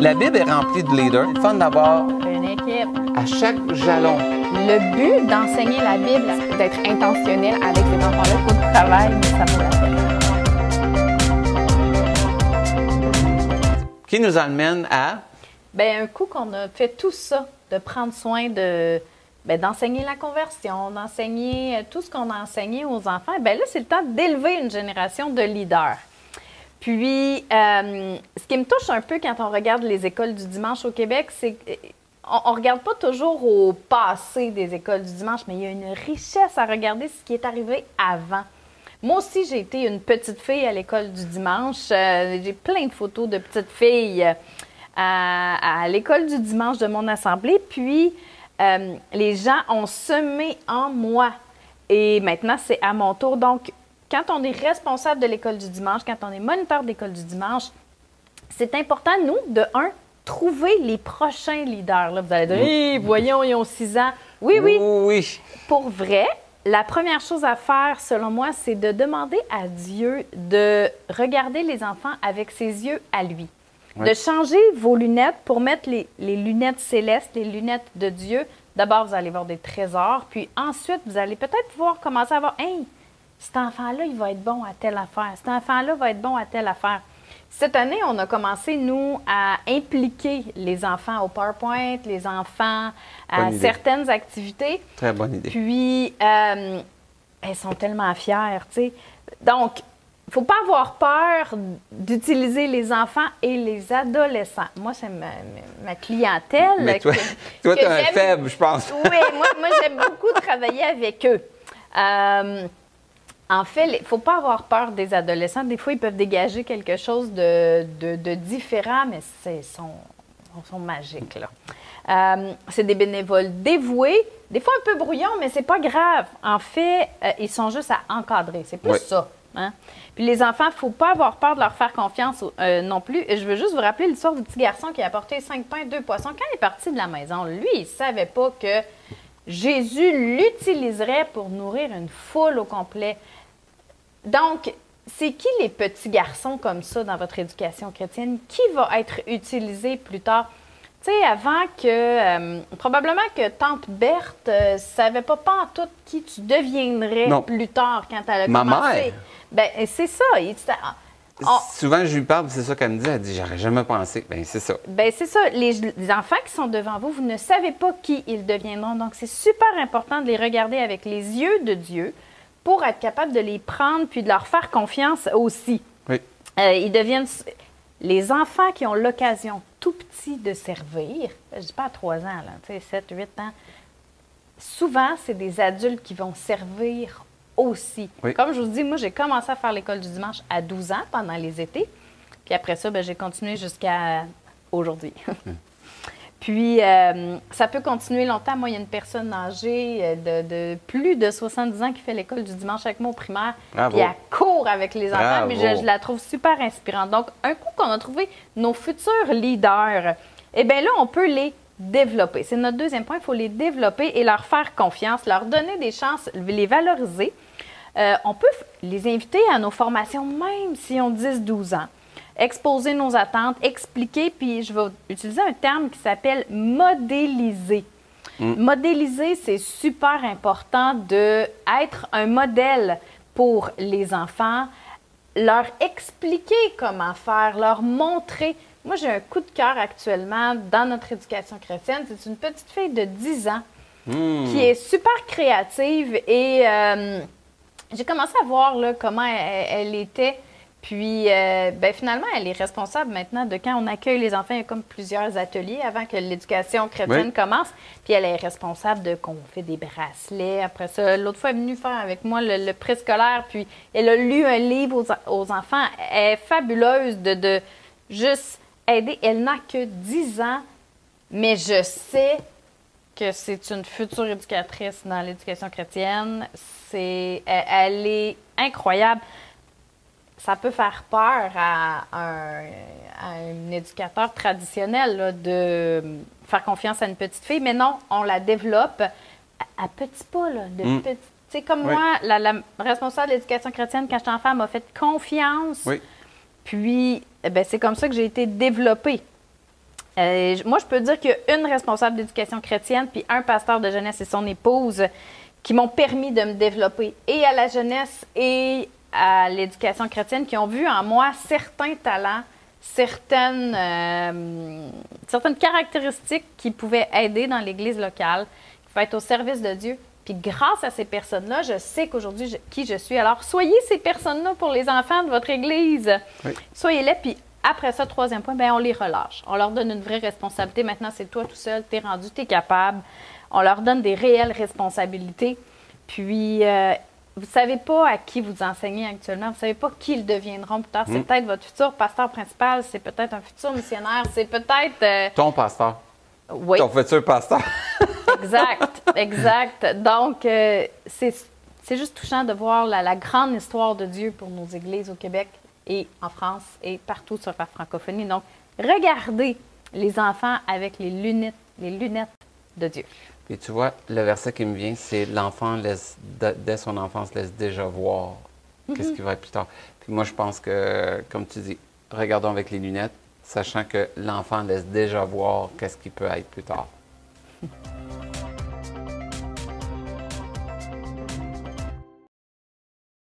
La Bible est remplie de leaders. C'est fun d'avoir Une équipe. à chaque jalon. Le but d'enseigner la Bible, c'est d'être intentionnel avec ces enfants-là. Il faut du travail, mais ça vaut la peine. Qui nous amène à... Bien, un coup qu'on a fait tout ça, de prendre soin d'enseigner la conversion, d'enseigner tout ce qu'on a enseigné aux enfants, bien là, c'est le temps d'élever une génération de leaders. Puis, ce qui me touche un peu quand on regarde les écoles du dimanche au Québec, c'est qu'on ne regarde pas toujours au passé des écoles du dimanche, mais il y a une richesse à regarder ce qui est arrivé avant. Moi aussi, j'ai été une petite fille à l'école du dimanche. J'ai plein de photos de petites filles à l'école du dimanche de mon assemblée. Puis, les gens ont semé en moi. Et maintenant, c'est à mon tour. Donc, quand on est responsable de l'école du dimanche, quand on est moniteur de l'école du dimanche, c'est important, nous, trouver les prochains leaders. Là, vous allez dire, hey, voyons, ils ont 6 ans. Oui, oui. Oui. Pour vrai, la première chose à faire, selon moi, c'est de demander à Dieu de regarder les enfants avec ses yeux à lui. Oui. De changer vos lunettes pour mettre les lunettes célestes, les lunettes de Dieu. D'abord, vous allez voir des trésors, puis ensuite, vous allez peut-être pouvoir commencer à voir, hey, cet enfant-là, il va être bon à telle affaire. Cet enfant-là va être bon à telle affaire. Cette année, on a commencé, nous, à impliquer les enfants au PowerPoint, les enfants à certaines activités. Très bonne idée. Puis, elles sont tellement fières, tu sais. Donc, il ne faut pas avoir peur d'utiliser les enfants et les adolescents. Moi, c'est ma clientèle. Mais toi, tu as un faible, je pense. Oui, moi j'aime beaucoup travailler avec eux. En fait, il ne faut pas avoir peur des adolescents. Des fois, ils peuvent dégager quelque chose de différent, mais ils sont magiques, là. C'est des bénévoles dévoués, des fois un peu brouillons, mais c'est pas grave. En fait, ils sont juste à encadrer. C'est plus ça. Hein? Puis les enfants, il ne faut pas avoir peur de leur faire confiance non plus. Et je veux juste vous rappeler l'histoire du petit garçon qui a apporté 5 pains, 2 poissons. Quand il est parti de la maison, lui, il ne savait pas que Jésus l'utiliserait pour nourrir une foule au complet. Donc, c'est qui les petits garçons comme ça dans votre éducation chrétienne? Qui va être utilisé plus tard? Tu sais, avant que... probablement que Tante Berthe ne savait pas en tout qui tu deviendrais plus tard quand elle a commencé. Ma mère! Bien, c'est ça. Souvent, je lui parle, c'est ça qu'elle me dit. Elle dit, j'aurais jamais pensé. Bien, c'est ça. Bien, c'est ça. Les enfants qui sont devant vous, vous ne savez pas qui ils deviendront. Donc, c'est super important de les regarder avec les yeux de Dieu pour être capable de les prendre puis de leur faire confiance aussi. Oui. Ils deviennent... Les enfants qui ont l'occasion tout petits de servir, je ne dis pas à 3 ans, là, tu sais, 7, 8 ans, souvent, c'est des adultes qui vont servir aussi. Oui. Comme je vous dis, moi, j'ai commencé à faire l'école du dimanche à 12 ans pendant les étés. Puis après ça, j'ai continué jusqu'à aujourd'hui. Puis, ça peut continuer longtemps. Moi, il y a une personne âgée de plus de 70 ans qui fait l'école du dimanche avec moi au primaire. Bravo. Puis, elle court avec les enfants. Bravo. Mais je la trouve super inspirante. Donc, un coup qu'on a trouvé nos futurs leaders, eh bien là, on peut les développer. C'est notre deuxième point. Il faut les développer et leur faire confiance, leur donner des chances, les valoriser. On peut les inviter à nos formations, même s'ils ont 10-12 ans. Exposer nos attentes, expliquer, puis je vais utiliser un terme qui s'appelle modéliser. Modéliser, c'est super important d'être un modèle pour les enfants, leur expliquer comment faire, leur montrer. Moi, j'ai un coup de cœur actuellement dans notre éducation chrétienne. C'est une petite fille de 10 ans qui est super créative et j'ai commencé à voir là, comment elle était. Puis, finalement, elle est responsable maintenant de quand on accueille les enfants. Il y a comme plusieurs ateliers avant que l'éducation chrétienne commence. Puis, elle est responsable de qu'on fait des bracelets. Après ça, l'autre fois, elle est venue faire avec moi le préscolaire. Puis, elle a lu un livre aux enfants. Elle est fabuleuse de juste aider. Elle n'a que 10 ans, mais je sais que c'est une future éducatrice dans l'éducation chrétienne. Elle est incroyable. Ça peut faire peur à un éducateur traditionnel là, de faire confiance à une petite fille, mais non, on la développe à petits pas. Là, tu sais, comme moi, la responsable de l'éducation chrétienne, quand j'étais enfant, m'a fait confiance. Oui. Puis, c'est comme ça que j'ai été développée. Moi, je peux dire qu'il y a une responsable d'éducation chrétienne puis un pasteur de jeunesse et son épouse qui m'ont permis de me développer et à la jeunesse et à l'éducation chrétienne, qui ont vu en moi certains talents, certaines caractéristiques qui pouvaient aider dans l'Église locale, qui pouvaient être au service de Dieu. Puis grâce à ces personnes-là, je sais qu'aujourd'hui, qui je suis. Alors, soyez ces personnes-là pour les enfants de votre Église. Oui. Soyez-les, puis après ça, troisième point, bien, on les relâche. On leur donne une vraie responsabilité. Maintenant, c'est toi tout seul, t'es rendu, t'es capable. On leur donne des réelles responsabilités. Puis, vous ne savez pas à qui vous enseignez actuellement. Vous ne savez pas qui ils deviendront plus tard. C'est peut-être votre futur pasteur principal, c'est peut-être un futur missionnaire, c'est peut-être... Ton pasteur. Oui. Ton futur pasteur. Exact. Donc, c'est juste touchant de voir la grande histoire de Dieu pour nos églises au Québec et en France et partout sur la francophonie. Donc, regardez les enfants avec les lunettes de Dieu. Et tu vois, le verset qui me vient, c'est l'enfant dès son enfance laisse déjà voir qu'est-ce qui va être plus tard. Puis moi, je pense que, comme tu dis, regardons avec les lunettes, sachant que l'enfant laisse déjà voir qu'est-ce qui peut être plus tard.